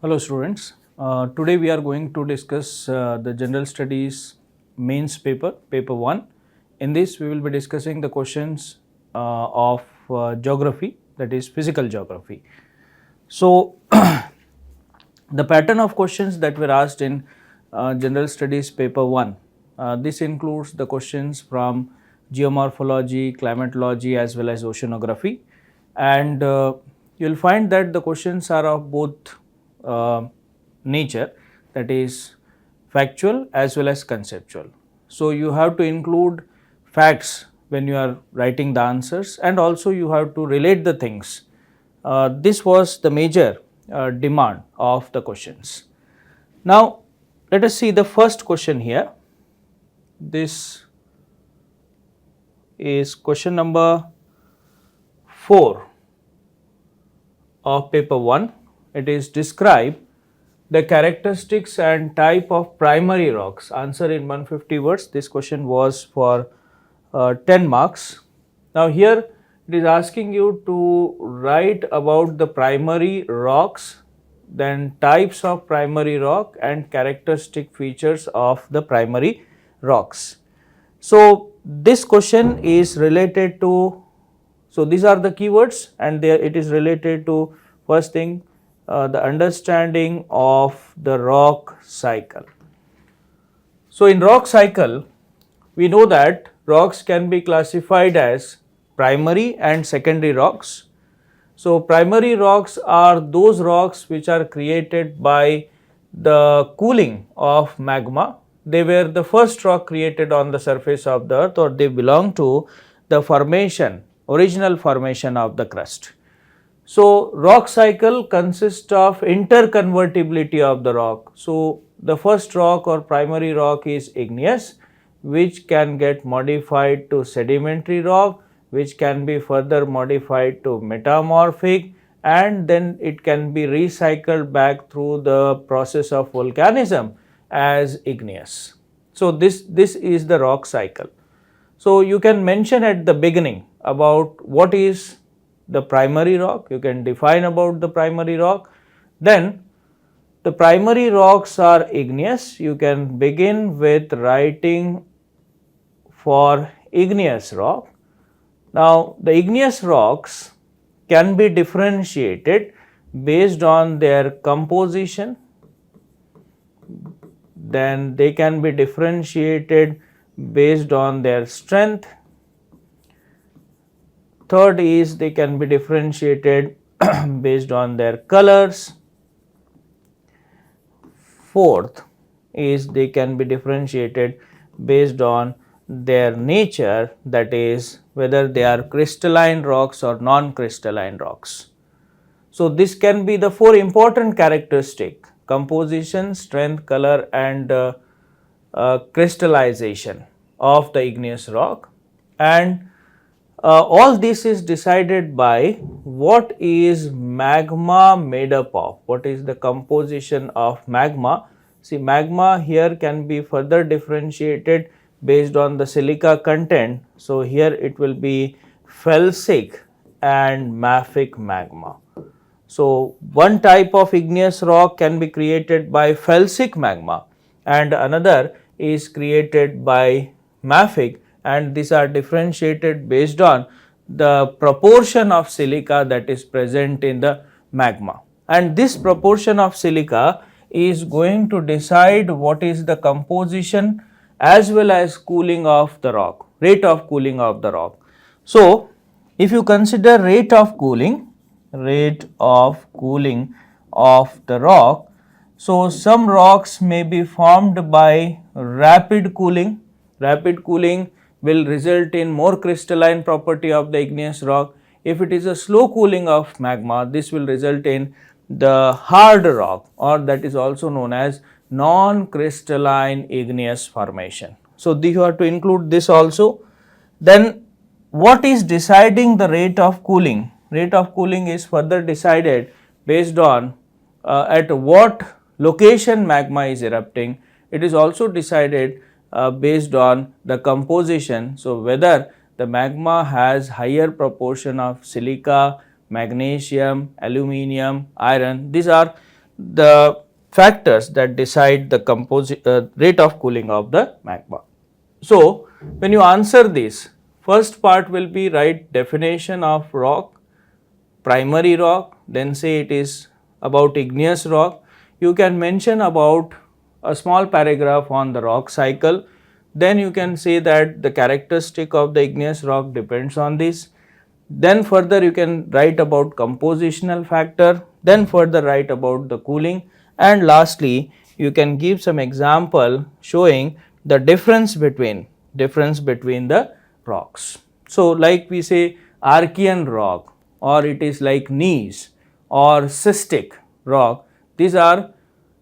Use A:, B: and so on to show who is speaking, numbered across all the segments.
A: Hello students, today we are going to discuss the General Studies Mains Paper, Paper 1. In this we will be discussing the questions of geography, that is physical geography. So, the pattern of questions that were asked in General Studies Paper 1, this includes the questions from geomorphology, climatology as well as oceanography, and you will find that the questions are of both nature, that is factual as well as conceptual. So, you have to include facts when you are writing the answers, and also you have to relate the things. This was the major demand of the questions. Now, let us see the first question here. This is question number 4 of paper 1. It is describe the characteristics and type of primary rocks. Answer in 150 words. This question was for 10 marks. Now, here it is asking you to write about the primary rocks, then types of primary rock and characteristic features of the primary rocks. So, this question is related to, so these are the keywords, and there it is related to first thing, the understanding of the rock cycle. So, in rock cycle we know that rocks can be classified as primary and secondary rocks. So, primary rocks are those rocks which are created by the cooling of magma. They were the first rock created on the surface of the earth, or they belong to the formation, original formation of the crust. So, rock cycle consists of interconvertibility of the rock. So, the first rock or primary rock is igneous, which can get modified to sedimentary rock, which can be further modified to metamorphic, and then it can be recycled back through the process of volcanism as igneous. So, this is the rock cycle. So, you can mention at the beginning about what is the primary rock, you can define about the primary rock. Then the primary rocks are igneous. You can begin with writing for igneous rock. Now, the igneous rocks can be differentiated based on their composition, then they can be differentiated based on their strength. Third is they can be differentiated based on their colors. Fourth is they can be differentiated based on their nature, that is whether they are crystalline rocks or non-crystalline rocks. So, this can be the 4 important characteristics: composition, strength, color and crystallization of the igneous rock, and all this is decided by what is magma made up of, what is the composition of magma. See, magma here can be further differentiated based on the silica content. So, here it will be felsic and mafic magma. So, one type of igneous rock can be created by felsic magma and another is created by mafic, and these are differentiated based on the proportion of silica that is present in the magma, and this proportion of silica is going to decide what is the composition as well as cooling of the rock, rate of cooling of the rock. So, if you consider rate of cooling of the rock, so some rocks may be formed by rapid cooling. Rapid cooling will result in more crystalline property of the igneous rock. If it is a slow cooling of magma, this will result in the hard rock, or that is also known as non-crystalline igneous formation. So, you have to include this also. Then what is deciding the rate of cooling? Rate of cooling is further decided based on at what location magma is erupting. It is also decided based on the composition. So, whether the magma has higher proportion of silica, magnesium, aluminium, iron, these are the factors that decide the rate of cooling of the magma. So, when you answer this, first part will be write definition of rock, primary rock, then say it is about igneous rock. You can mention about a small paragraph on the rock cycle, then you can say that the characteristic of the igneous rock depends on this. Then further you can write about compositional factor, then further write about the cooling, and lastly you can give some example showing the difference between the rocks. So, like we say Archean rock, or it is like gneiss or cystic rock, these are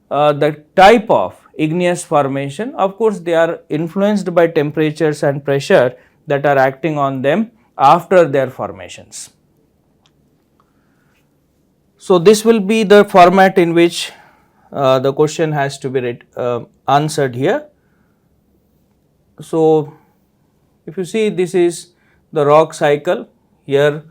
A: the type of igneous formation. Of course, they are influenced by temperatures and pressure that are acting on them after their formations. So, this will be the format in which the question has to be answered here. So, if you see, this is the rock cycle. Here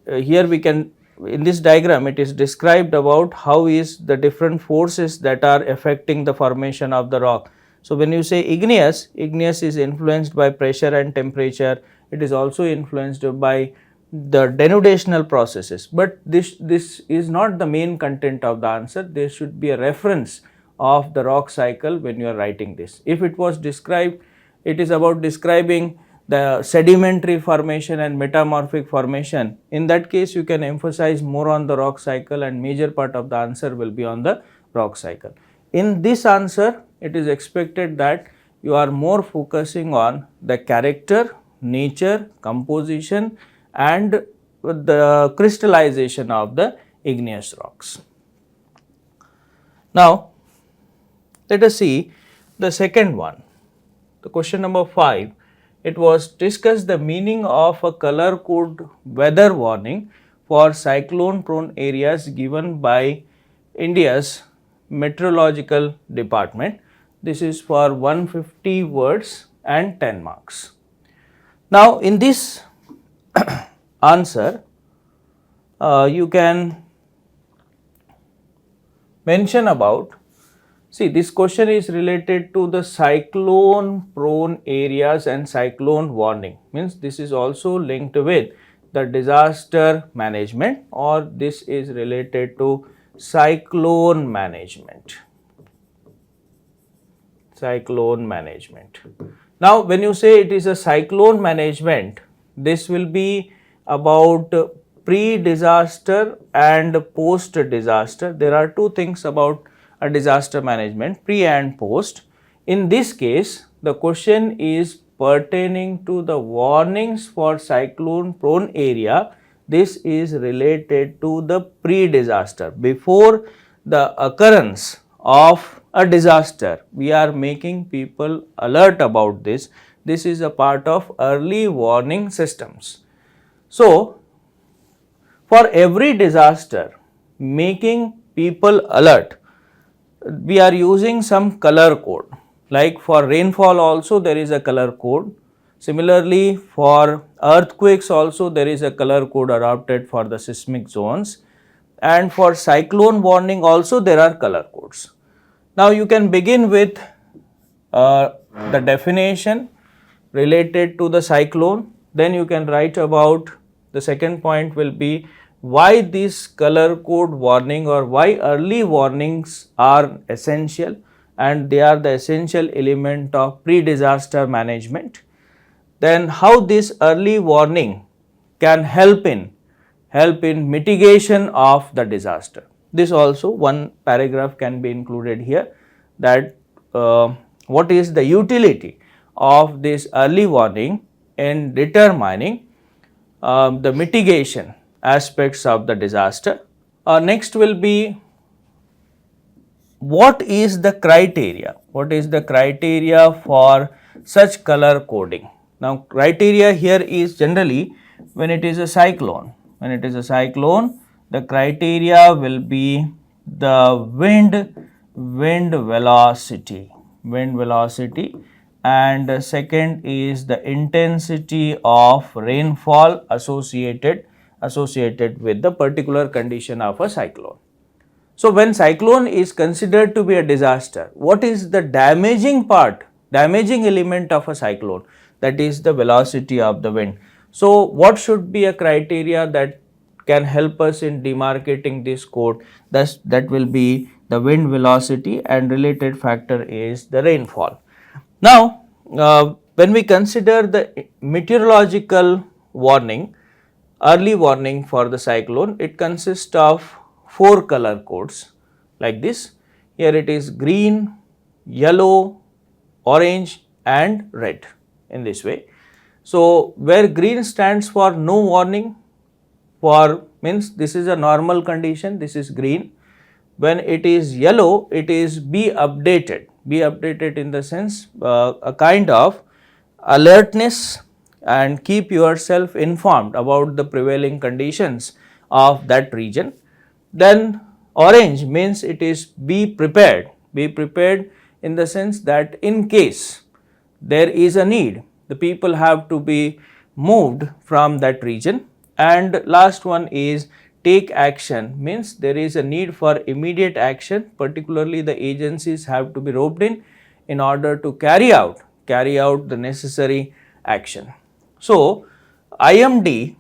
A: we can, in this diagram it is described about how is the different forces that are affecting the formation of the rock. So, when you say igneous is influenced by pressure and temperature. It is also influenced by the denudational processes, but this is not the main content of the answer. There should be a reference of the rock cycle when you are writing this. If it was described, it is about describing the sedimentary formation and metamorphic formation. In that case, you can emphasize more on the rock cycle, and major part of the answer will be on the rock cycle. In this answer, it is expected that you are more focusing on the character, nature, composition, and the crystallization of the igneous rocks. Now, let us see the second one. The question number 5, it was discuss the meaning of a color code weather warning for cyclone prone areas given by India's meteorological department. This is for 150 words and 10 marks. Now, in this answer, you can mention about, see, this question is related to the cyclone prone areas and cyclone warning, means this is also linked with the disaster management, or this is related to cyclone management. Cyclone management. Now, when you say it is a cyclone management, this will be about pre-disaster and post-disaster. There are two things about a disaster management, pre and post. In this case, the question is pertaining to the warnings for cyclone prone area. This is related to the pre-disaster. Before the occurrence of a disaster, we are making people alert about this. This is a part of early warning systems. So, for every disaster, making people alert, we are using some color code. Like for rainfall also there is a color code. Similarly, for earthquakes also there is a color code adopted for the seismic zones, and for cyclone warning also there are color codes. Now, you can begin with the definition related to the cyclone, then you can write about the second point will be why this color code warning or why early warnings are essential, and they are the essential element of pre-disaster management. Then how this early warning can help in mitigation of the disaster. This also one paragraph can be included here, that what is the utility of this early warning in determining the mitigation aspects of the disaster. Next will be what is the criteria? What is the criteria for such color coding? Now, criteria here is generally when it is a cyclone. When it is a cyclone, the criteria will be the wind velocity, and second is the intensity of rainfall associated with the particular condition of a cyclone. So when cyclone is considered to be a disaster, what is the damaging part, damaging element of a cyclone? That is the velocity of the wind. So what should be a criteria that can help us in demarcating this code? That will be the wind velocity, and related factor is the rainfall. Now, when we consider the meteorological warning, early warning for the cyclone, it consists of 4 color codes like this. Here it is green, yellow, orange and red in this way. So, where green stands for no warning, for means this is a normal condition, this is green. When it is yellow, it is be updated in the sense a kind of alertness, and keep yourself informed about the prevailing conditions of that region. Then orange means it is be prepared in the sense that in case there is a need, the people have to be moved from that region. And last one is take action, means there is a need for immediate action, particularly the agencies have to be roped in order to carry out the necessary action. So, IMD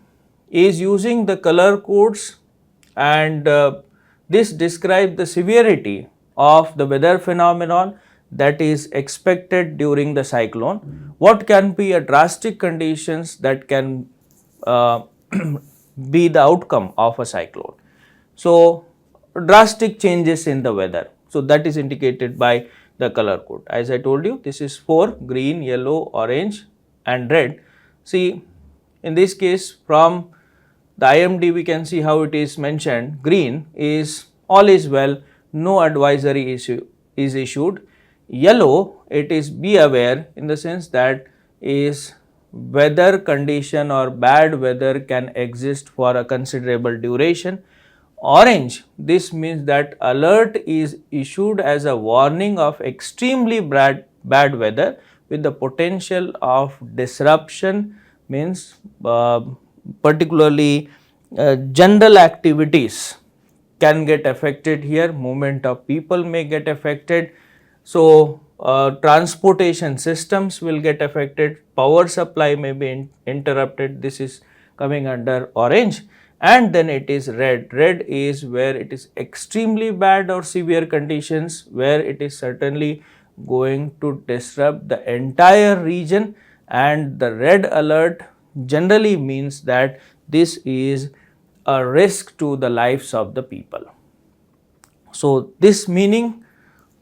A: is using the color codes, and this describes the severity of the weather phenomenon that is expected during the cyclone. What can be a drastic conditions that can be the outcome of a cyclone? So, drastic changes in the weather. So, that is indicated by the color code. As I told you, this is for green, yellow, orange and red. See, in this case from the IMD we can see how it is mentioned. Green is all is well, no advisory is issued. Yellow, it is be aware, in the sense that is weather condition or bad weather can exist for a considerable duration. Orange, this means that alert is issued as a warning of extremely bad weather with the potential of disruption, means particularly general activities can get affected here, movement of people may get affected. So, transportation systems will get affected, power supply may be interrupted, this is coming under orange. And then it is red. Red is where it is extremely bad or severe conditions, where it is certainly going to disrupt the entire region, and the red alert generally means that this is a risk to the lives of the people. So, this meaning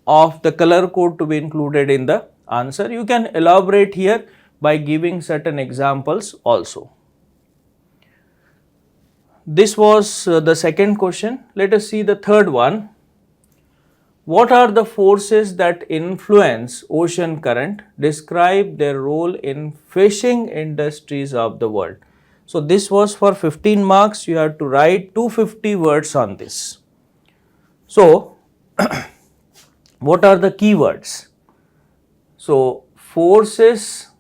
A: of the color code to be included in the answer. You can elaborate here by giving certain examples also. This was the second question. Let us see the third one. What are the forces that influence ocean current? Describe their role in fishing industries of the world. So, this was for 15 marks. You have to write 250 words on this. So, what are the keywords? So, forces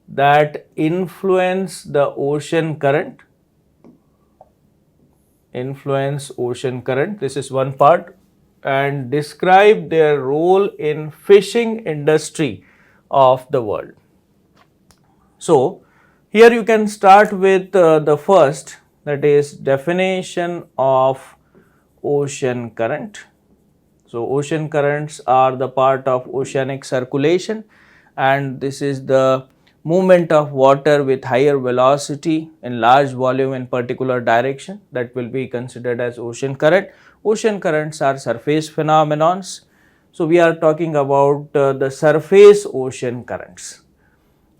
A: that influence the ocean current. This is one part, and describe their role in fishing industry of the world. So, here you can start with the first, that is definition of ocean current. So, ocean currents are the part of oceanic circulation, and this is the movement of water with higher velocity in large volume in particular direction, that will be considered as ocean current. Ocean currents are surface phenomenons. So, we are talking about the surface ocean currents,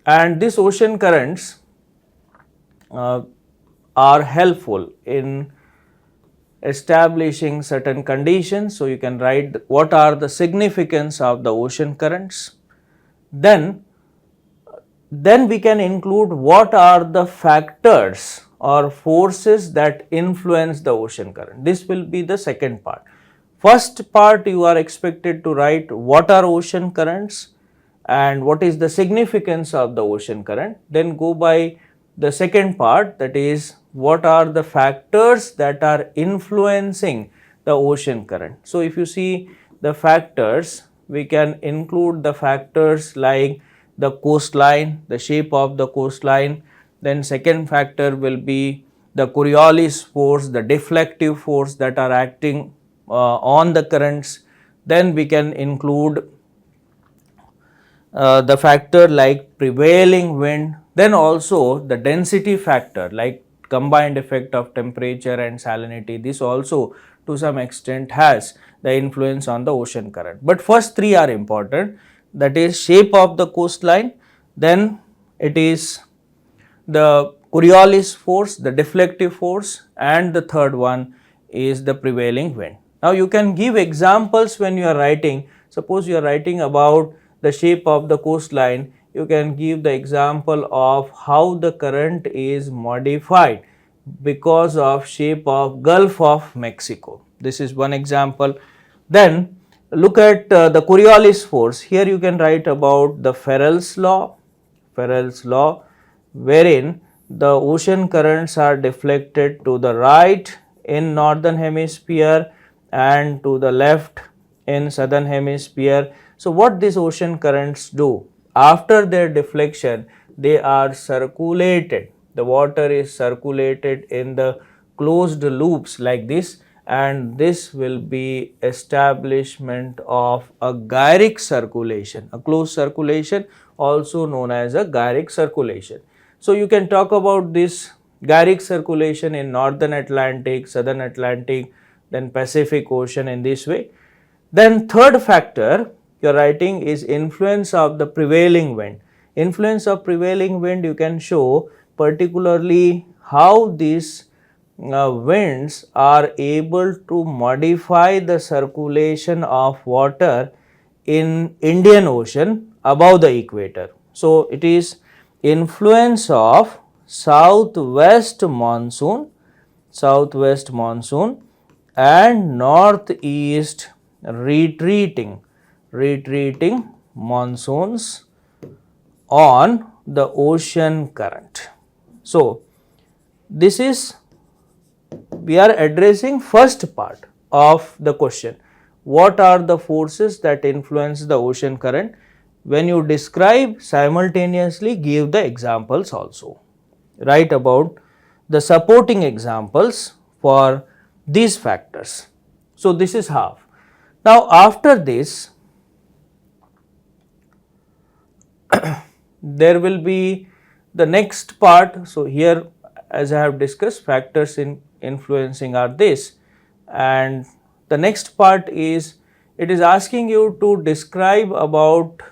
A: and these ocean currents are helpful in establishing certain conditions. So, you can write what are the significance of the ocean currents. Then we can include what are the factors or forces that influence the ocean current. This will be the second part. First part, you are expected to write what are ocean currents and what is the significance of the ocean current. Then go by the second part, that is what are the factors that are influencing the ocean current. So, if you see the factors, we can include the factors like the coastline, the shape of the coastline. Then second factor will be the Coriolis force, the deflective force that are acting on the currents. Then we can include the factor like prevailing wind, then also the density factor like combined effect of temperature and salinity. This also to some extent has the influence on the ocean current. But first three are important, that is shape of the coastline, then it is the Coriolis force, the deflective force, and the third one is the prevailing wind. Now you can give examples when you are writing. Suppose you are writing about the shape of the coastline, you can give the example of how the current is modified because of shape of Gulf of Mexico. This is one example. Then look at the Coriolis force. Here you can write about the Ferrell's law, wherein the ocean currents are deflected to the right in northern hemisphere and to the left in southern hemisphere. So, what these ocean currents do? After their deflection, they are circulated. The water is circulated in the closed loops like this, and this will be establishment of a gyric circulation, a closed circulation also known as a gyric circulation. So, you can talk about this gyric circulation in northern Atlantic, southern Atlantic, then Pacific Ocean in this way. Then third factor you are writing is influence of the prevailing wind. Influence of prevailing wind you can show particularly how these winds are able to modify the circulation of water in Indian Ocean above the equator. So, it is influence of southwest monsoon and northeast retreating monsoons on the ocean current. So, this is, we are addressing first part of the question. What are the forces that influence the ocean current? When you describe, simultaneously give the examples also. Write about the supporting examples for these factors. So, this is half. Now, after this, there will be the next part. So, here as I have discussed, factors in influencing are this, and the next part is, it is asking you to describe about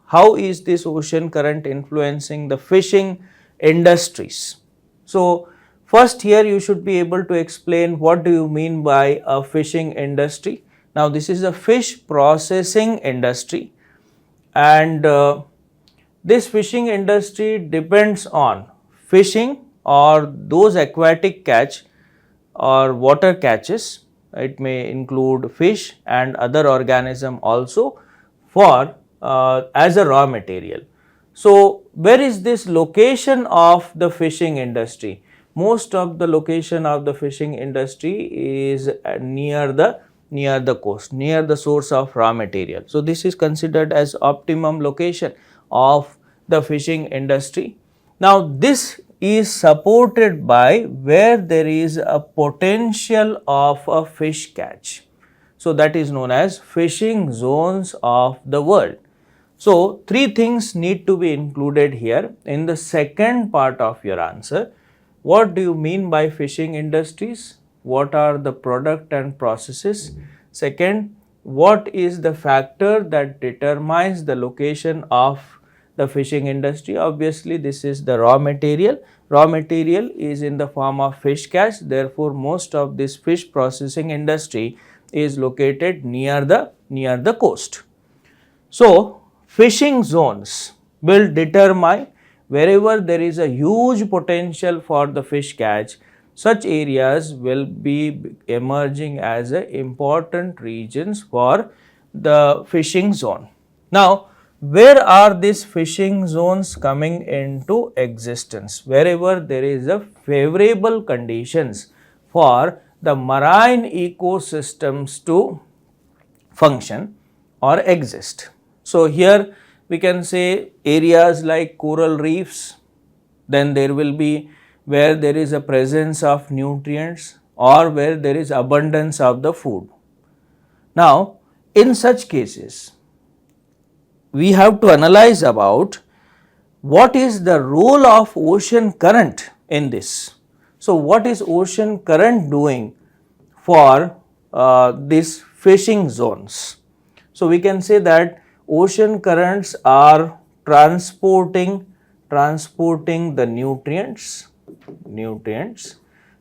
A: how is this ocean current influencing the fishing industries. So, first here you should be able to explain what do you mean by a fishing industry. Now, this is a fish processing industry, and this fishing industry depends on fishing or those aquatic catch or water catches. It may include fish and other organism also for as a raw material. So, where is this location of the fishing industry? Most of the location of the fishing industry is near the coast, near the source of raw material. So, this is considered as optimum location of the fishing industry. Now, this is supported by where there is a potential of a fish catch. So, that is known as fishing zones of the world. So, three things need to be included here in the second part of your answer. What do you mean by fishing industries? What are the product and processes? Second, what is the factor that determines the location of the fishing industry? Obviously, this is the raw material. Raw material is in the form of fish catch. Therefore, most of this fish processing industry is located near the coast. So, fishing zones will determine wherever there is a huge potential for the fish catch, such areas will be emerging as important regions for the fishing zone. Now, where are these fishing zones coming into existence? Wherever there is a favorable conditions for the marine ecosystems to function or exist. So, here we can say areas like coral reefs, then there will be where there is a presence of nutrients or where there is abundance of the food. Now, in such cases, we have to analyze about what is the role of ocean current in this. So, what is ocean current doing for these fishing zones? So, we can say that ocean currents are transporting the nutrients.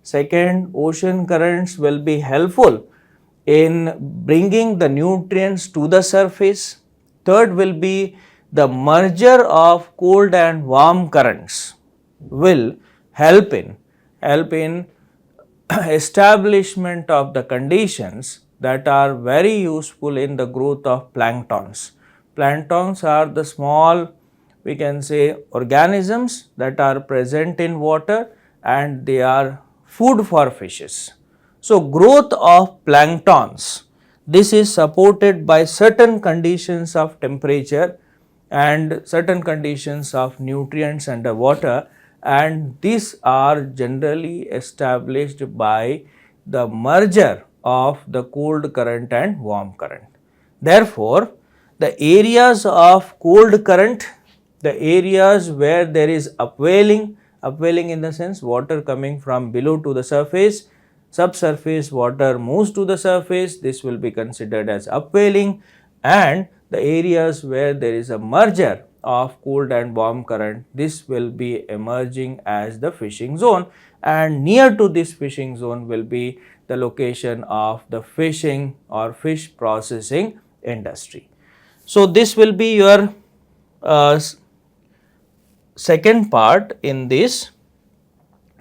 A: Second, ocean currents will be helpful in bringing the nutrients to the surface. Third will be the merger of cold and warm currents will help in establishment of the conditions that are very useful in the growth of planktons. Planktons are the small, we can say, organisms that are present in water and they are food for fishes. So, growth of planktons, this is supported by certain conditions of temperature and certain conditions of nutrients under water, and these are generally established by the merger of the cold current and warm current. Therefore, the areas of cold current, the areas where there is upwelling in the sense water coming from below to the surface, subsurface water moves to the surface, this will be considered as upwelling, and the areas where there is a merger of cold and warm current, this will be emerging as the fishing zone, and near to this fishing zone will be the location of the fishing or fish processing industry. So, this will be your second part in this.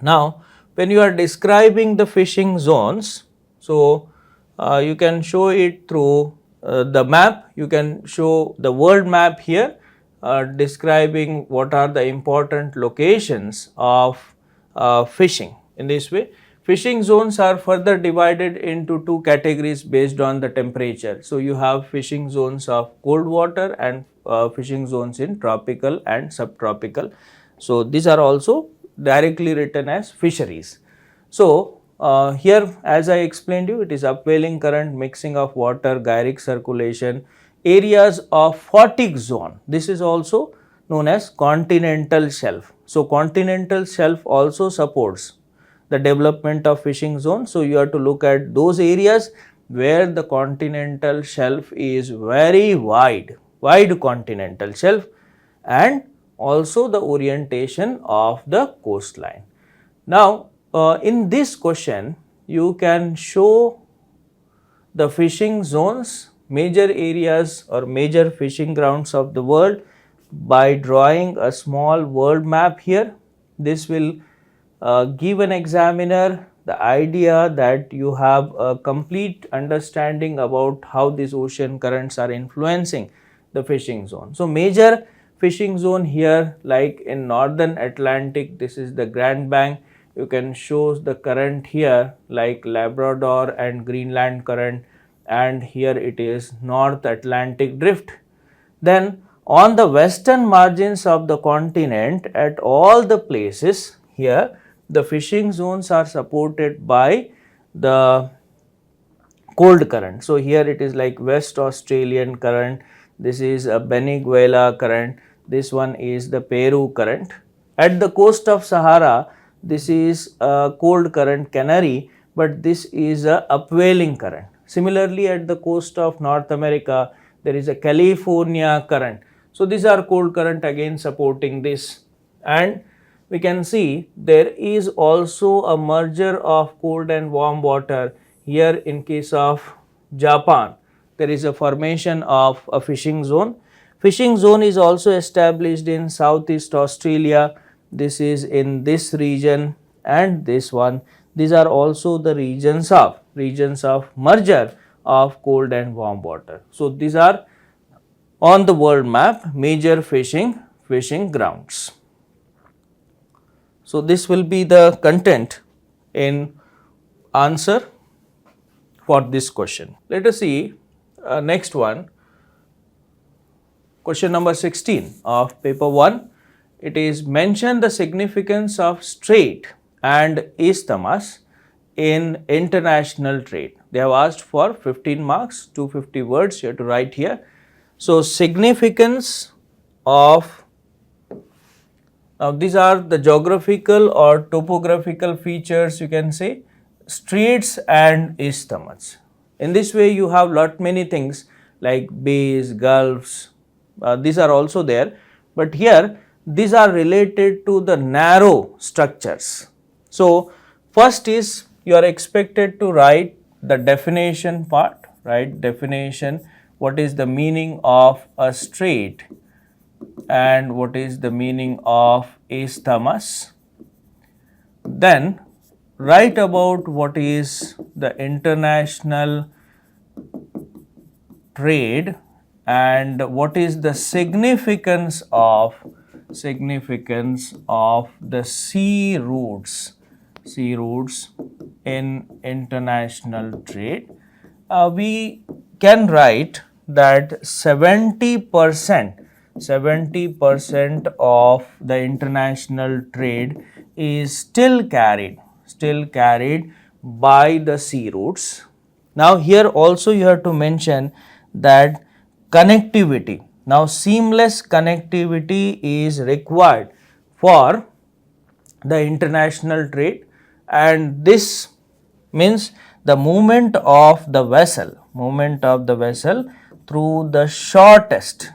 A: Now, when you are describing the fishing zones, so you can show it through the map, you can show the world map here describing what are the important locations of fishing. In this way, fishing zones are further divided into two categories based on the temperature. So, you have fishing zones of cold water and fishing zones in tropical and subtropical. So, these are also directly written as fisheries. So, here as I explained you, it is upwelling current, mixing of water, gyric circulation, areas of Photic zone. This is also known as continental shelf. So, continental shelf also supports the development of fishing zone. So, you have to look at those areas where the continental shelf is very wide continental shelf, and also the orientation of the coastline. Now, in this question, you can show the fishing zones, major areas or major fishing grounds of the world by drawing a small world map here. This will give an examiner the idea that you have a complete understanding about how these ocean currents are influencing the fishing zone. So, major fishing zone here, like in northern Atlantic, this is the Grand Bank. You can show the current here like Labrador and Greenland current, and here it is North Atlantic drift. Then on the western margins of the continent, at all the places here, the fishing zones are supported by the cold current. So, here it is like West Australian current, this is a Venezuela current, this one is the Peru current. At the coast of Sahara, this is a cold current Canary, but this is a upwelling current. Similarly, at the coast of North America, there is a California current. So, these are cold current again supporting this, and we can see there is also a merger of cold and warm water here in case of Japan. There is a formation of a fishing zone. Fishing zone is also established in Southeast Australia. This is in this region and this one. These are also the regions of merger of cold and warm water. So, these are on the world map major fishing grounds. So, this will be the content in answer for this question. Let us see next one. Question number 16 of paper 1. It is mention the significance of strait and isthmus in international trade. They have asked for 15 marks, 250 words you have to write here. So, significance of, now these are the geographical or topographical features, you can say, straits and isthmus. In this way you have lot many things like bays, gulfs, these are also there, but here these are related to the narrow structures. So, first is you are expected to write the definition part, right? Definition, what is the meaning of a strait and what is the meaning of isthmus. Then write about what is the international trade and what is the significance of the sea routes in international trade. We can write that 70% of the international trade is still carried by the sea routes. Now here also you have to mention that connectivity. Now seamless connectivity is required for the international trade, and this means the movement of the vessel through the shortest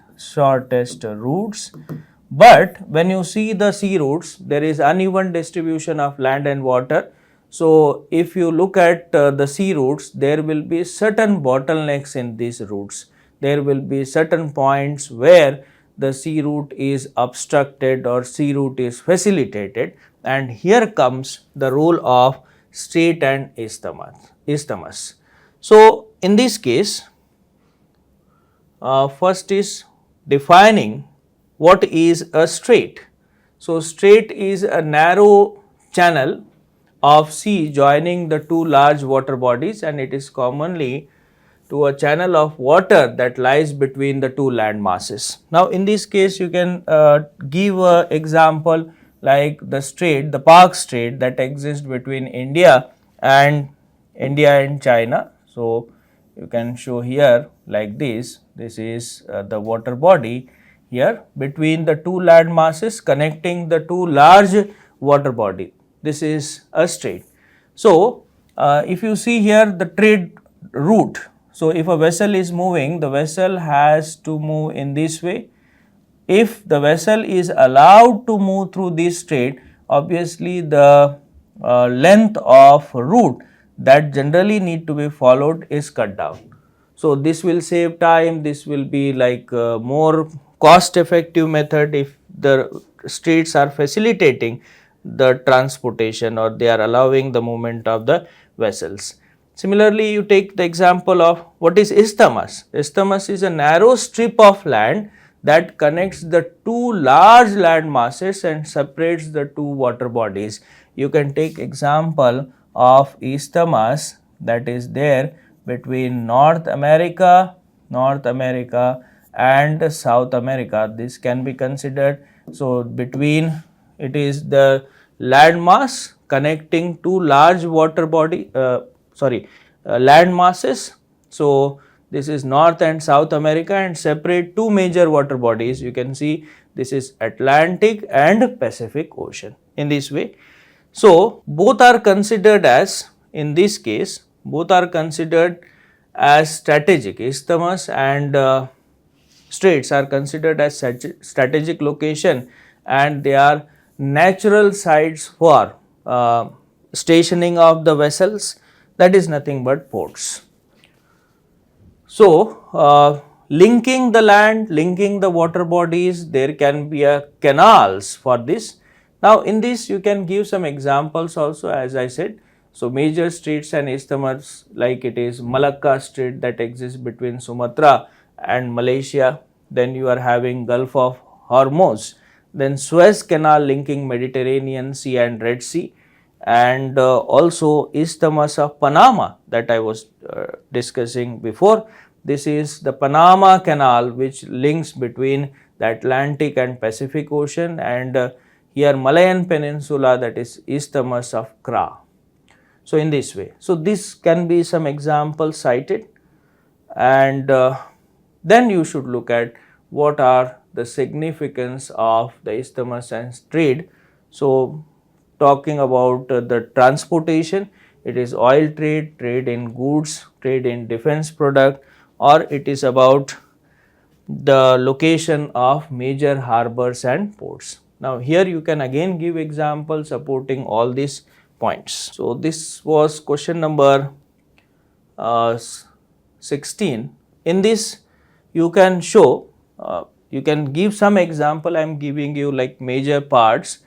A: routes. But when you see the sea routes, there is uneven distribution of land and water. So if you look at the sea routes, there will be certain bottlenecks in these routes. There will be certain points where the sea route is obstructed or sea route is facilitated, and here comes the role of strait and isthmus. So in this case, first is defining what is a strait. So strait is a narrow channel of sea joining the two large water bodies, and it is commonly to a channel of water that lies between the two land masses. Now in this case you can give an example like the strait, the Park Strait that exists between India and China. So you can show here like this. This is the water body here between the two land masses connecting the two large water body. This is a strait. So if you see here the trade route, so if a vessel is moving, the vessel has to move in this way. If the vessel is allowed to move through this strait, obviously the length of route that generally need to be followed is cut down. So this will save time, this will be like a more cost effective method if the straits are facilitating the transportation or they are allowing the movement of the vessels. Similarly, you take the example of what is isthmus. Isthmus is a narrow strip of land that connects the two large land masses and separates the two water bodies. You can take example of isthmus that is there between North America and South America. This can be considered. So between, it is the land mass connecting two large water body land masses. So this is North and South America and separate two major water bodies. You can see this is Atlantic and Pacific Ocean in this way. So both are considered as, in this case, both are considered as strategic. Isthmus and straits are considered as strategic location, and they are natural sites for stationing of the vessels, that is nothing but ports. So linking the land, linking the water bodies, there can be a canals for this. Now in this you can give some examples also, as I said. So major straits and isthmus, like it is Malacca Strait that exists between Sumatra and Malaysia. Then you are having Gulf of Hormuz, then Suez Canal linking Mediterranean Sea and Red Sea, and also Isthmus of Panama that I was discussing before. This is the Panama Canal which links between the Atlantic and Pacific Ocean, and here Malayan Peninsula, that is Isthmus of Kra. So, in this way, so this can be some examples cited, and then you should look at what are the significance of the isthmus and trade. So, talking about the transportation, it is oil trade, trade in goods, trade in defense product, or it is about the location of major harbors and ports. Now, here you can again give examples supporting all these points. So, this was question number 16. In this you can show, you can give some example. I am giving you like major parts.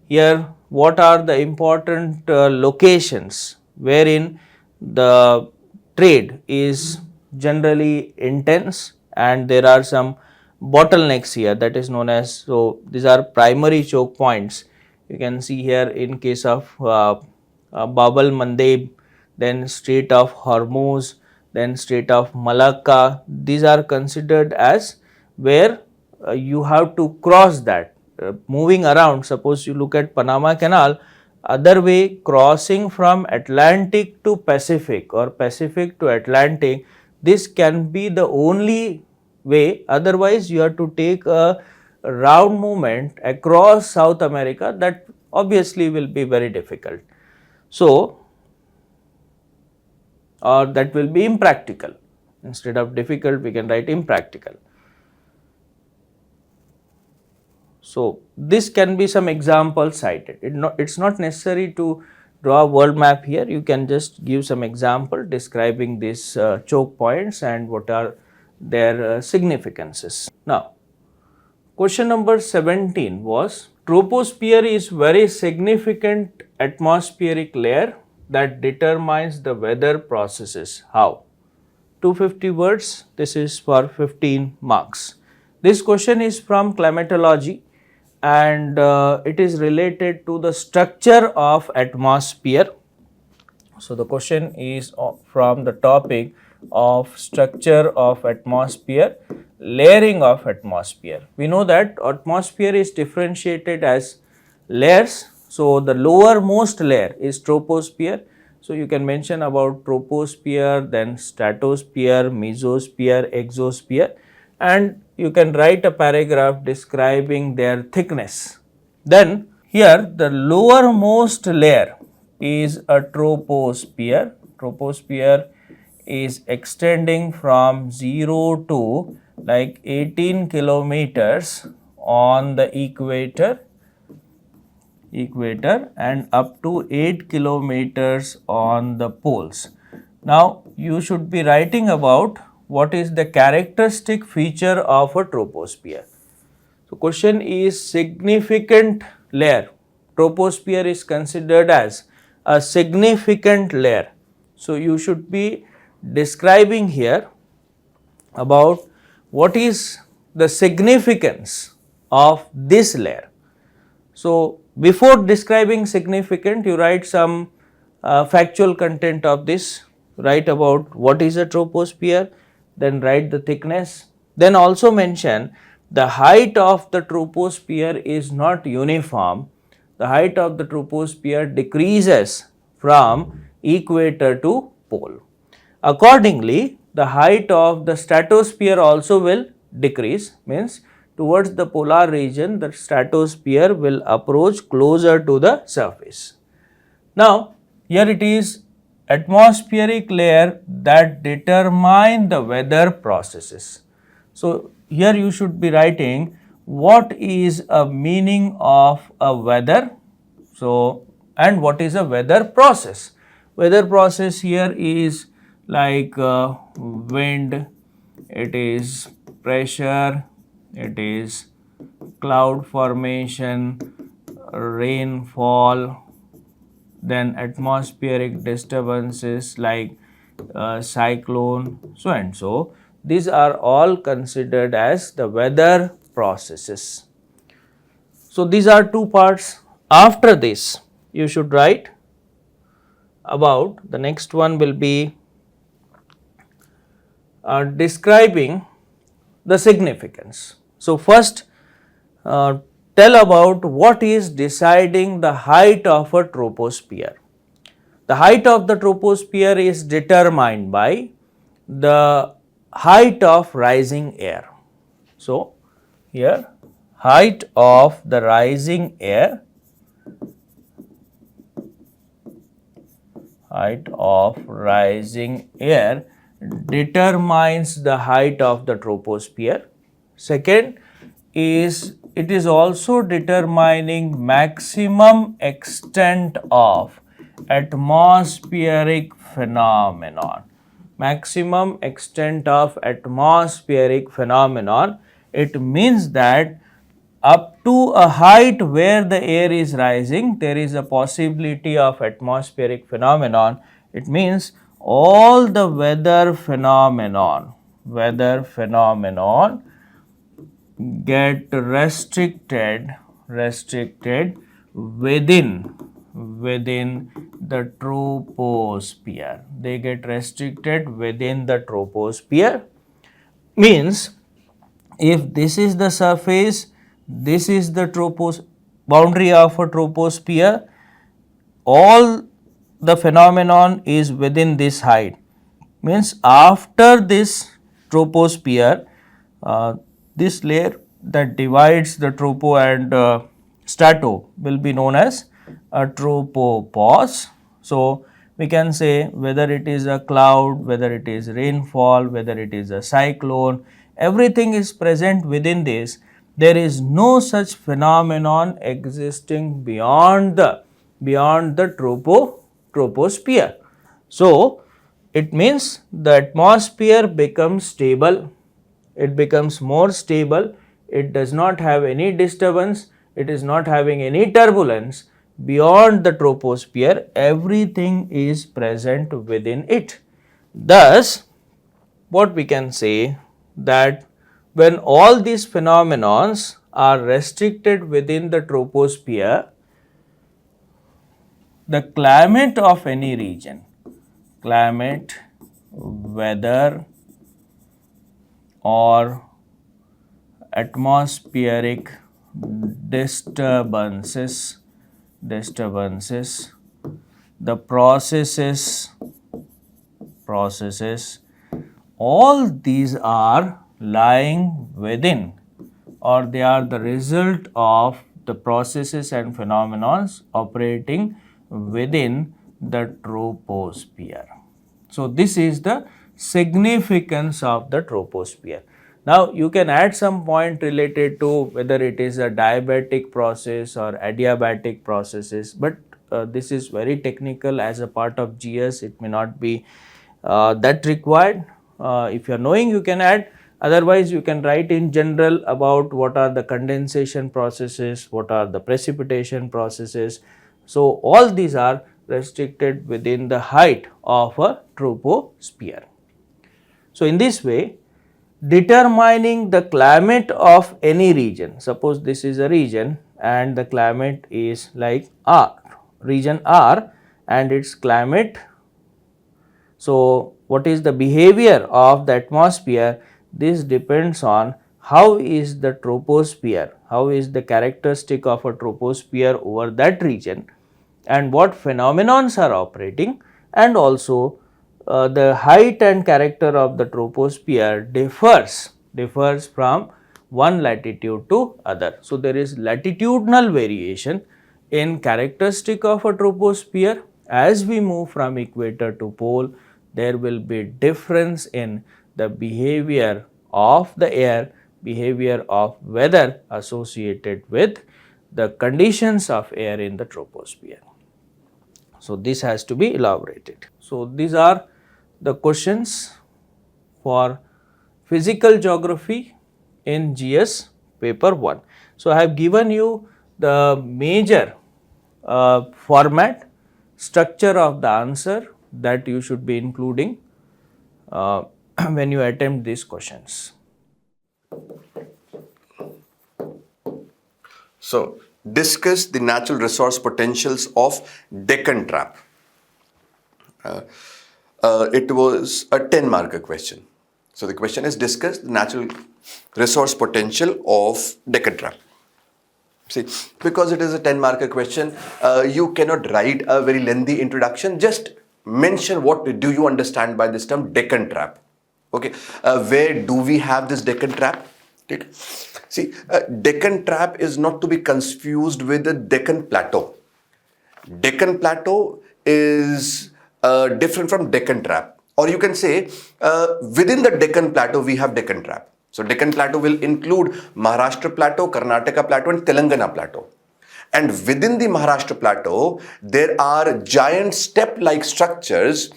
A: Here what are the important locations wherein the trade is generally intense and there are some bottlenecks here, that is known as, so these are primary choke points. You can see here in case of Bab el Mandeb, then Strait of Hormuz, then Strait of Malacca. These are considered as where you have to cross that. Moving around, suppose you look at Panama Canal, other way crossing from Atlantic to Pacific or Pacific to Atlantic, this can be the only way, otherwise you have to take a round movement across South America, that obviously will be very difficult. So, or that will be impractical. Instead of difficult, we can write impractical. So, this can be some examples cited. It's not necessary to draw a world map here. You can just give some example describing these choke points and what are their significances. Now, question number 17 was, troposphere is very significant atmospheric layer that determines the weather processes. How? 250 words. This is for 15 marks. This question is from climatology, and it is related to the structure of atmosphere. So, the question is from the topic of structure of atmosphere, layering of atmosphere. We know that atmosphere is differentiated as layers. So, the lowermost layer is troposphere. So, you can mention about troposphere, then stratosphere, mesosphere, exosphere, and you can write a paragraph describing their thickness. Then here the lowermost layer is a troposphere. Troposphere is extending from 0 to like 18 kilometers on the equator and up to 8 kilometers on the poles. Now, you should be writing about what is the characteristic feature of a troposphere. So, question is significant layer. Troposphere is considered as a significant layer. So, you should be describing here about what is the significance of this layer. So, before describing significant, you write some factual content of this, write about what is a troposphere, then write the thickness, then also mention the height of the troposphere is not uniform. The height of the troposphere decreases from equator to pole. Accordingly, the height of the stratosphere also will decrease, means towards the polar region the stratosphere will approach closer to the surface. Now, here it is atmospheric layer that determine the weather processes. So, here you should be writing what is a meaning of a weather. So, and what is a weather process. Weather process here is like wind, it is pressure, it is cloud formation, rainfall, then atmospheric disturbances like cyclone, so and so. These are all considered as the weather processes. So, these are two parts. After this, you should write about, the next one will be describing the significance. So, first tell about what is deciding the height of a troposphere. The height of the troposphere is determined by the height of rising air. So, here height of the rising air, height of rising air determines the height of the troposphere. Second is, it is also determining maximum extent of atmospheric phenomenon. Maximum extent of atmospheric phenomenon. It means that up to a height where the air is rising, there is a possibility of atmospheric phenomenon. It means all the weather phenomenon get restricted within the troposphere. They get restricted within the troposphere. Means if this is the surface, this is the boundary of a troposphere, all the phenomenon is within this height. Means after this troposphere, this layer that divides the tropo and strato will be known as a tropopause. So, we can say whether it is a cloud, whether it is rainfall, whether it is a cyclone, everything is present within this. There is no such phenomenon existing beyond the troposphere. So, it means the atmosphere becomes stable, it becomes more stable, it does not have any disturbance, it is not having any turbulence. Beyond the troposphere, everything is present within it. Thus, what we can say, that when all these phenomenons are restricted within the troposphere, the climate of any region, climate, weather or atmospheric disturbances, the processes, all these are lying within, or they are the result of the processes and phenomena operating within the troposphere. So, this is the significance of the troposphere. Now, you can add some point related to whether it is a diabatic process or adiabatic processes, but this is very technical. As a part of GS, it may not be that required. If you are knowing, you can add. Otherwise, you can write in general about what are the condensation processes, what are the precipitation processes. So, all these are restricted within the height of a troposphere. So, in this way, determining the climate of any region, suppose this is a region and the climate is like R, region R, and its climate. So, what is the behavior of the atmosphere? This depends on how is the troposphere, how is the characteristic of a troposphere over that region, and what phenomenons are operating, and also the height and character of the troposphere differs from one latitude to other. So, there is latitudinal variation in characteristic of a troposphere. As we move from equator to pole, there will be difference in the behavior of the air, behavior of weather associated with the conditions of air in the troposphere. So, this has to be elaborated. So, these are the questions for physical geography in GS paper 1. So, I have given you the major format, structure of the answer that you should be including when you attempt these questions.
B: So, discuss the natural resource potentials of Deccan Trap. It was a 10-marker question. So the question is, discuss the natural resource potential of Deccan Trap. See, because it is a 10-marker question, you cannot write a very lengthy introduction. Just mention what do you understand by this term Deccan Trap. Okay, where do we have this Deccan Trap? Okay. See, Deccan Trap is not to be confused with the Deccan Plateau. Deccan Plateau is different from Deccan Trap. Or you can say, within the Deccan Plateau, we have Deccan Trap. So Deccan Plateau will include Maharashtra Plateau, Karnataka Plateau and Telangana Plateau. And within the Maharashtra Plateau, there are giant step-like structures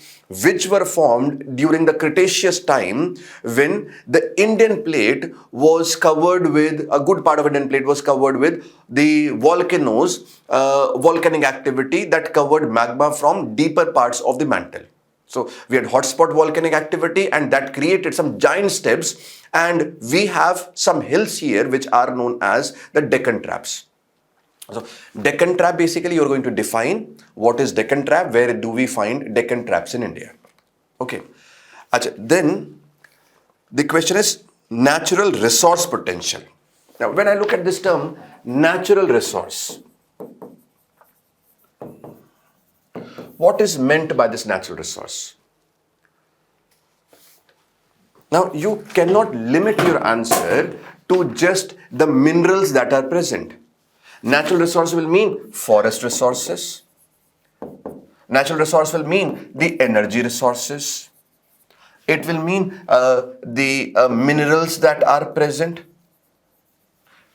B: which were formed during the Cretaceous time, when the Indian plate was covered with, a good part of Indian plate was covered with the volcanoes, volcanic activity that covered magma from deeper parts of the mantle. So we had hotspot volcanic activity, and that created some giant steps, and we have some hills here which are known as the Deccan Traps. So Deccan Trap, basically you're going to define what is Deccan Trap, where do we find Deccan Traps in India. Okay. Then the question is natural resource potential. Now when I look at this term, natural resource, what is meant by this natural resource? Now you cannot limit your answer to just the minerals that are present. Natural resource will mean forest resources. Natural resource will mean the energy resources. It will mean the minerals that are present.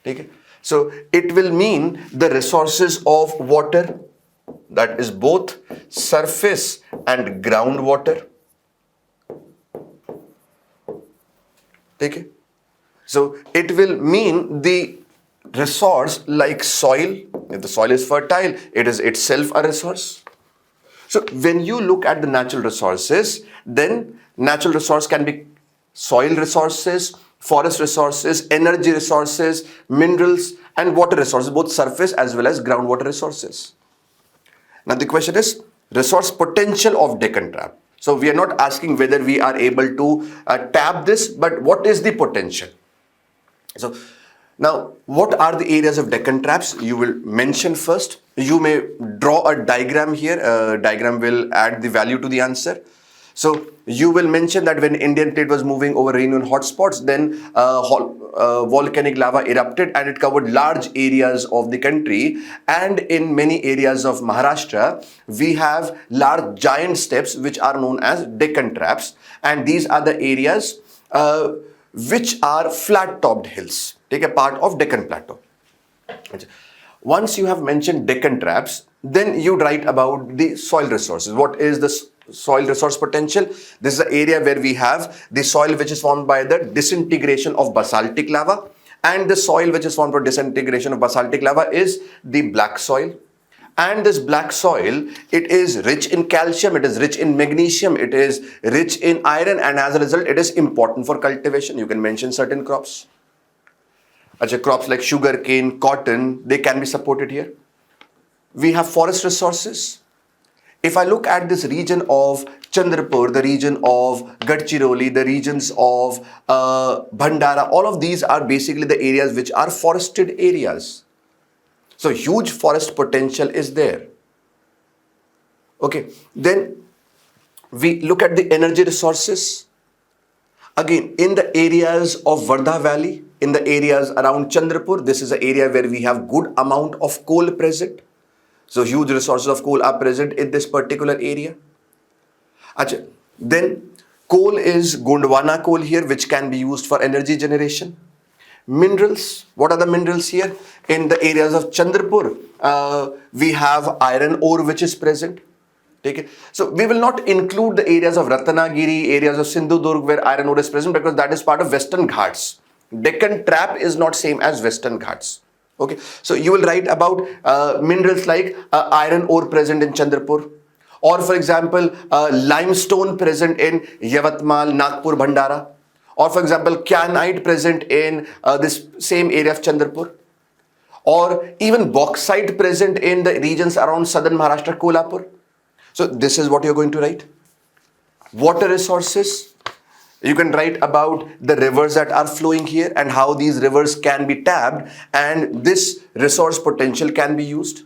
B: Okay. So it will mean the resources of water, that is both surface and groundwater. Okay. So it will mean the resource like soil. If the soil is fertile, it is itself a resource. So when you look at the natural resources, then natural resource can be soil resources, forest resources, energy resources, minerals and water resources, both surface as well as groundwater resources. Now the question is resource potential of Deccan Trap. So we are not asking whether we are able to tap this, but what is the potential? So now, what are the areas of Deccan Traps? You will mention first. You may draw a diagram here. Diagram will add the value to the answer. So you will mention that when Indian plate was moving over Rainian hotspots, then volcanic lava erupted and it covered large areas of the country. And in many areas of Maharashtra, we have large giant steps which are known as Deccan Traps. And these are the areas which are flat-topped hills. Take a part of Deccan Plateau. Once you have mentioned Deccan Traps, then you write about the soil resources. What is the soil resource potential? This is the area where we have the soil which is formed by the disintegration of basaltic lava, and the soil which is formed by disintegration of basaltic lava is the black soil. And this black soil, it is rich in calcium, it is rich in magnesium, it is rich in iron, and as a result, it is important for cultivation. You can mention certain crops. Crops like sugarcane, cotton, they can be supported here. We have forest resources. If I look at this region of Chandrapur, the region of Gadchiroli, the regions of Bhandara, all of these are basically the areas which are forested areas. So huge forest potential is there. Okay, then we look at the energy resources. Again, in the areas of Vardha Valley, in the areas around Chandrapur, this is an area where we have good amount of coal present. So huge resources of coal are present in this particular area. Then coal is Gondwana coal here, which can be used for energy generation. Minerals, what are the minerals here? In the areas of Chandrapur, we have iron ore which is present. Take it. So we will not include the areas of Ratnagiri, areas of Sindhudurg where iron ore is present, because that is part of Western Ghats. Deccan Trap is not same as Western Ghats. Okay, so you will write about minerals like iron ore present in Chandrapur, or for example, limestone present in Yavatmal, Nagpur, Bhandara, or for example, kyanite present in this same area of Chandrapur, or even bauxite present in the regions around southern Maharashtra, Kolhapur. So this is what you're going to write. Water resources, you can write about the rivers that are flowing here and how these rivers can be tapped and this resource potential can be used.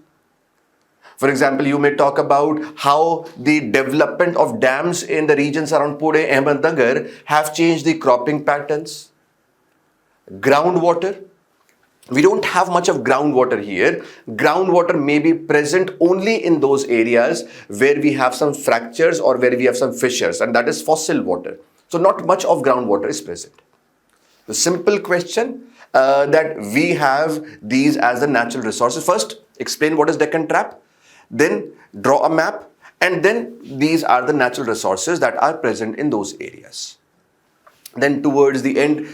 B: For example, you may talk about how the development of dams in the regions around Pune, Ahmednagar have changed the cropping patterns. Groundwater. We don't have much of groundwater here. Groundwater may be present only in those areas where we have some fractures or where we have some fissures, and that is fossil water. So not much of groundwater is present. The simple question that we have these as the natural resources. First, explain what is Deccan Trap. Then draw a map, and then these are the natural resources that are present in those areas. Then towards the end,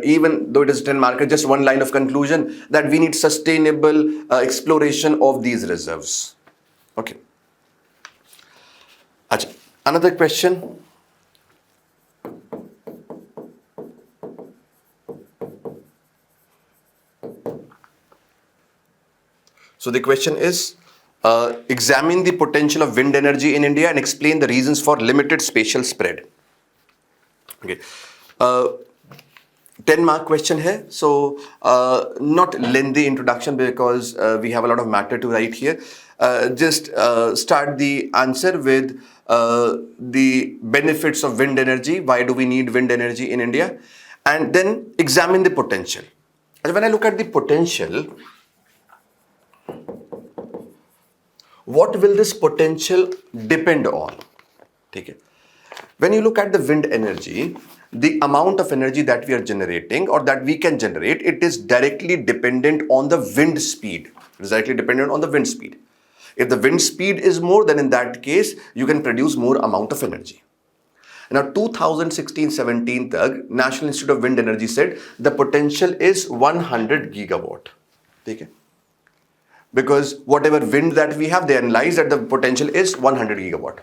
B: even though it is 10 marker, just one line of conclusion that we need sustainable exploration of these reserves. Okay. Achha. Another question. So the question is, examine the potential of wind energy in India and explain the reasons for limited spatial spread. Okay. 10 mark question here. So not lengthy introduction because we have a lot of matter to write here. Just start the answer with the benefits of wind energy. Why do we need wind energy in India? And then examine the potential. And when I look at the potential, what will this potential depend on? Okay. When you look at the wind energy, the amount of energy that we are generating or that we can generate, it is directly dependent on the wind speed. It is directly dependent on the wind speed. If the wind speed is more, then in that case, you can produce more amount of energy. Now, 2016-17, National Institute of Wind Energy said the potential is 100 gigawatt. Okay. Because whatever wind that we have, they analyze that the potential is 100 gigawatt.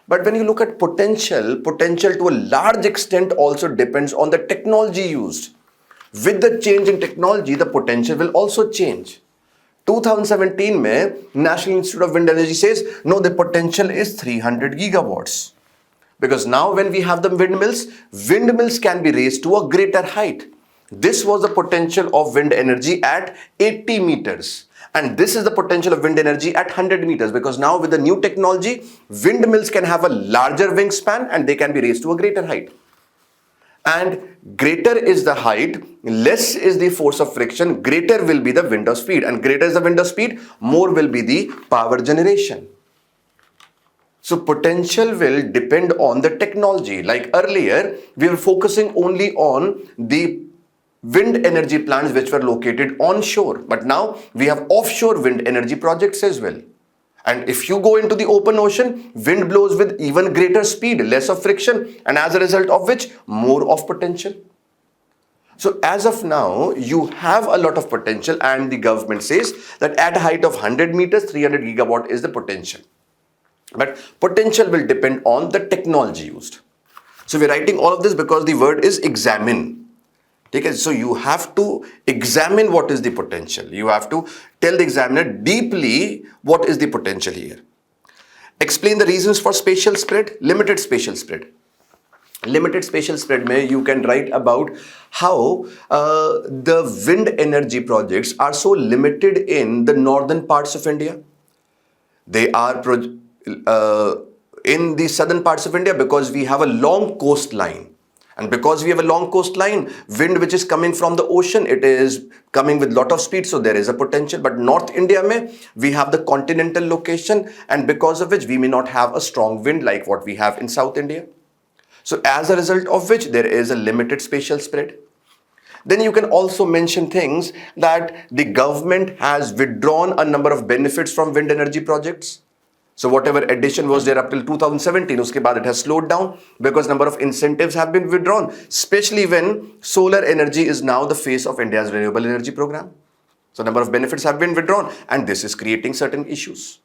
B: But when you look at potential to a large extent also depends on the technology used. With the change in technology, the potential will also change. 2017 mein, National Institute of Wind Energy says, no, the potential is 300 gigawatts. Because now when we have the windmills can be raised to a greater height. This was the potential of wind energy at 80 meters. And this is the potential of wind energy at 100 meters, because now with the new technology, windmills can have a larger wingspan and they can be raised to a greater height. And greater is the height, less is the force of friction, greater will be the wind of speed. And greater is the wind of speed, more will be the power generation. So potential will depend on the technology. Like earlier, we were focusing only on the wind energy plants which were located onshore. But now we have offshore wind energy projects as well. And if you go into the open ocean, wind blows with even greater speed, less of friction, and as a result of which, more of potential. So as of now, you have a lot of potential, and the government says that at a height of 100 meters, 300 gigawatt is the potential. But potential will depend on the technology used. So we're writing all of this because the word is examine. Okay, so you have to examine what is the potential. You have to tell the examiner deeply what is the potential here. Explain the reasons for spatial spread, limited spatial spread. Limited spatial spread mein you can write about how the wind energy projects are so limited in the northern parts of India. They are in the southern parts of India because we have a long coastline. And because we have a long coastline, wind which is coming from the ocean, it is coming with lot of speed, so there is a potential. But North India mein, we have the continental location, and because of which we may not have a strong wind like what we have in South India. So as a result of which there is a limited spatial spread. Then you can also mention things that the government has withdrawn a number of benefits from wind energy projects. So whatever addition was there up till 2017, uske baad it has slowed down because number of incentives have been withdrawn, especially when solar energy is now the face of India's renewable energy program. So number of benefits have been withdrawn, and this is creating certain issues.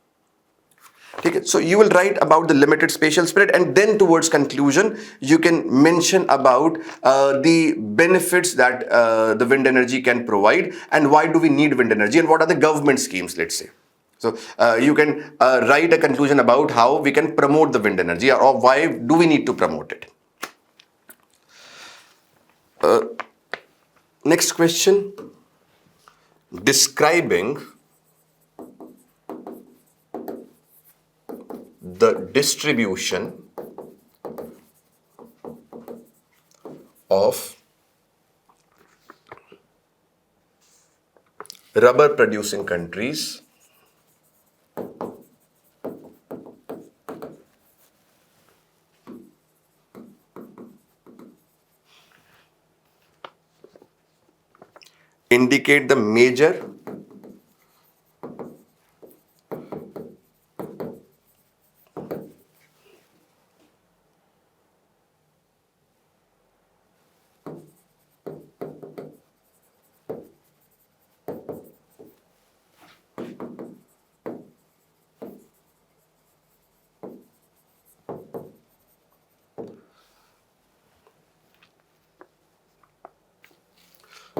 B: Okay, so you will write about the limited spatial spread, and then towards conclusion, you can mention about the benefits that the wind energy can provide and why do we need wind energy and what are the government schemes, let's say. So So you can write a conclusion about how we can promote the wind energy, or why do we need to promote it. Next question, describing the distribution of rubber producing countries indicate the major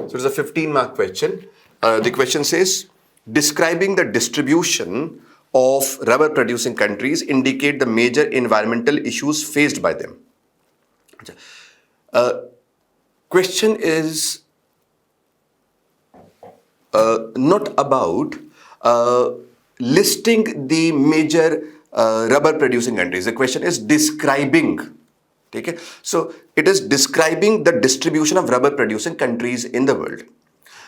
B: So it's a 15-mark question. The question says, describing the distribution of rubber producing countries indicate the major environmental issues faced by them. Question is not about listing the major rubber producing countries. The question is describing. Okay? So it is describing the distribution of rubber producing countries in the world.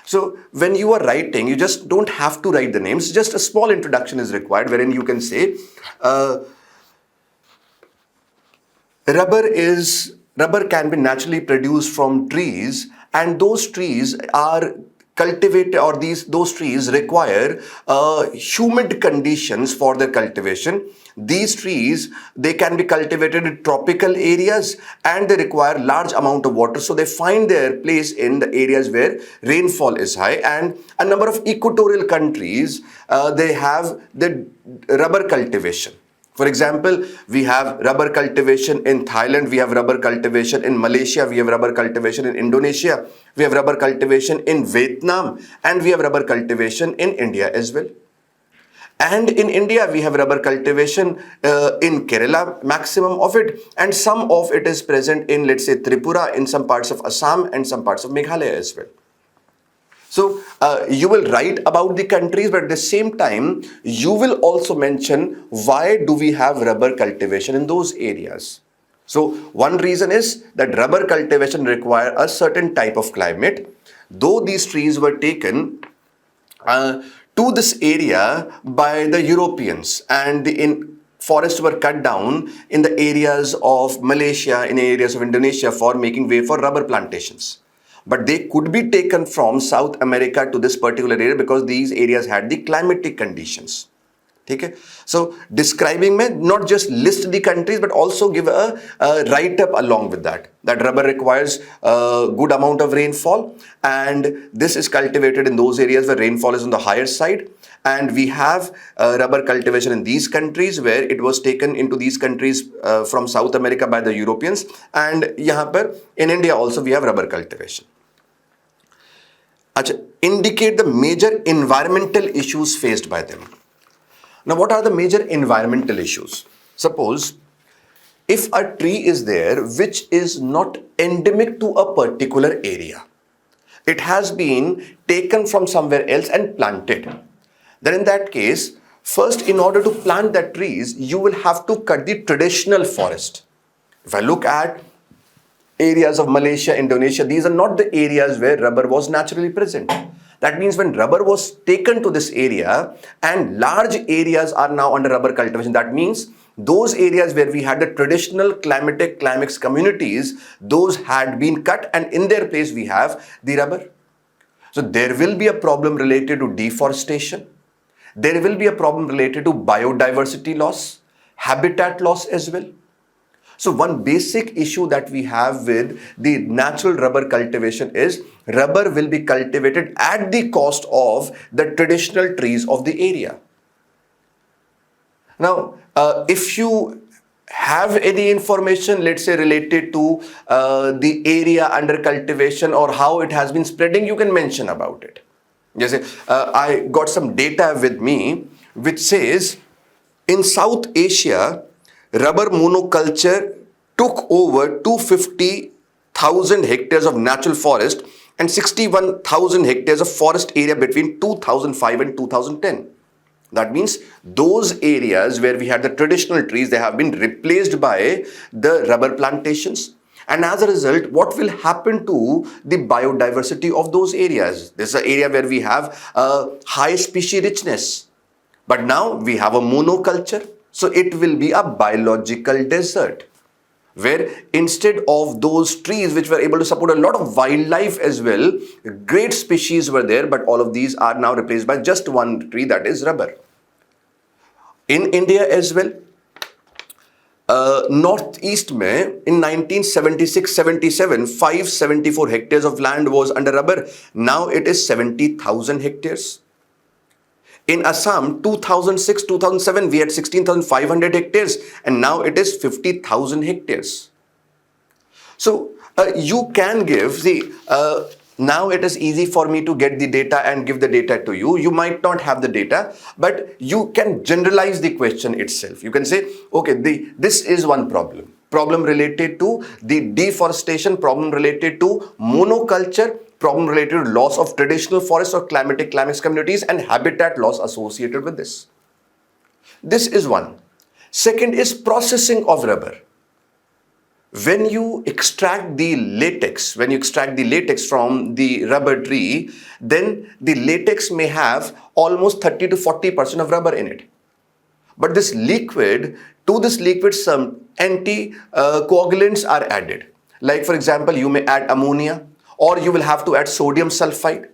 B: So when you are writing, you just don't have to write the names, just a small introduction is required wherein you can say rubber can be naturally produced from trees, and those trees are cultivated, or those trees require humid conditions for their cultivation. These trees, they can be cultivated in tropical areas, and they require large amount of water, so they find their place in the areas where rainfall is high. And a number of equatorial countries, they have the rubber cultivation. For example, we have rubber cultivation in Thailand, we have rubber cultivation in Malaysia, we have rubber cultivation in Indonesia, we have rubber cultivation in Vietnam, and we have rubber cultivation in India as well. And in India, we have rubber cultivation in Kerala, maximum of it, and some of it is present in, let's say, Tripura, in some parts of Assam, and some parts of Meghalaya as well. So you will write about the countries, but at the same time, you will also mention why do we have rubber cultivation in those areas. So one reason is that rubber cultivation require a certain type of climate. Though these trees were taken to this area by the Europeans, and the forests were cut down in the areas of Malaysia, in areas of Indonesia, for making way for rubber plantations. But they could be taken from South America to this particular area because these areas had the climatic conditions. Okay? So describing may not just list the countries, but also give a write-up along with that. That rubber requires a good amount of rainfall, and this is cultivated in those areas where rainfall is on the higher side. And we have rubber cultivation in these countries where it was taken into these countries from South America by the Europeans. And yahan par, in India also we have rubber cultivation. Indicate the major environmental issues faced by them. Now, what are the major environmental issues? Suppose if a tree is there which is not endemic to a particular area, it has been taken from somewhere else and planted. Then in that case, first, in order to plant that trees, you will have to cut the traditional forest. If I look at areas of Malaysia, Indonesia, these are not the areas where rubber was naturally present. That means when rubber was taken to this area and large areas are now under rubber cultivation, that means those areas where we had the traditional climax communities, those had been cut, and in their place we have the rubber. So there will be a problem related to deforestation. There will be a problem related to biodiversity loss, habitat loss as well. So one basic issue that we have with the natural rubber cultivation is rubber will be cultivated at the cost of the traditional trees of the area. Now, if you have any information, let's say related to the area under cultivation or how it has been spreading, you can mention about it. I got some data with me which says in South Asia, rubber monoculture took over 250,000 hectares of natural forest and 61,000 hectares of forest area between 2005 and 2010. That means those areas where we had the traditional trees, they have been replaced by the rubber plantations. And as a result, what will happen to the biodiversity of those areas? This is an area where we have a high species richness. But now we have a monoculture. So it will be a biological desert, where instead of those trees which were able to support a lot of wildlife as well, great species were there, but all of these are now replaced by just one tree, that is rubber. In India as well, northeast mein in 1976-77, 574 hectares of land was under rubber. Now it is 70,000 hectares. In Assam, 2006-2007, we had 16,500 hectares and now it is 50,000 hectares. So you can give, now it is easy for me to get the data and give the data to you. You might not have the data, but you can generalize the question itself. You can say, okay, this is one problem. Problem related to the deforestation, problem related to monoculture, problem related to loss of traditional forests or climatic climax communities and habitat loss associated with this. This is one. Second is processing of rubber. When you extract the latex, from the rubber tree, then the latex may have almost 30 to 40% of rubber in it. But this liquid, to this liquid some anticoagulants are added. Like for example, you may add ammonia, or you will have to add sodium sulfide.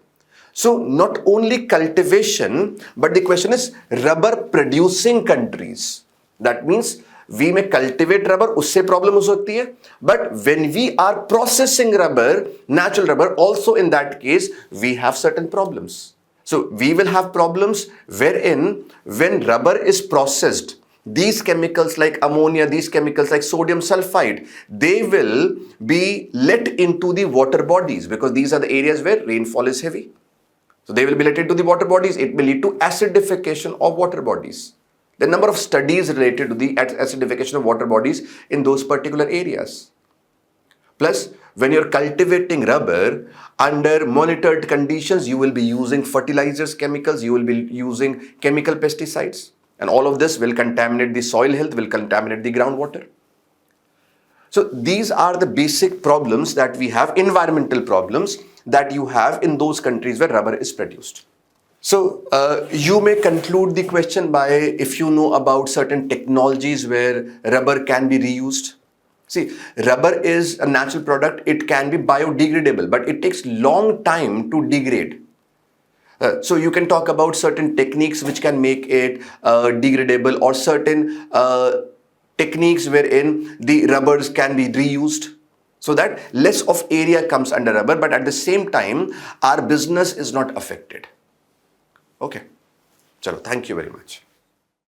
B: So not only cultivation, but the question is rubber producing countries. That means we may cultivate rubber, usse problem ho sakti hai. But when we are processing rubber, natural rubber, also in that case, we have certain problems. So we will have problems wherein when rubber is processed, these chemicals like ammonia, these chemicals like sodium sulfide, they will be let into the water bodies because these are the areas where rainfall is heavy. So they will be let into the water bodies. It may lead to acidification of water bodies. The number of studies related to the acidification of water bodies in those particular areas. Plus, when you're cultivating rubber under monitored conditions, you will be using fertilizers, chemicals, you will be using chemical pesticides. And all of this will contaminate the soil health, will contaminate the groundwater. So these are the basic problems that we have, environmental problems that you have in those countries where rubber is produced. So you may conclude the question by if you know about certain technologies where rubber can be reused. See, rubber is a natural product. It can be biodegradable, but it takes long time to degrade. So you can talk about certain techniques which can make it degradable, or certain techniques wherein the rubbers can be reused, so that less of area comes under rubber, but at the same time our business is not affected. Okay, chalo, thank you very much.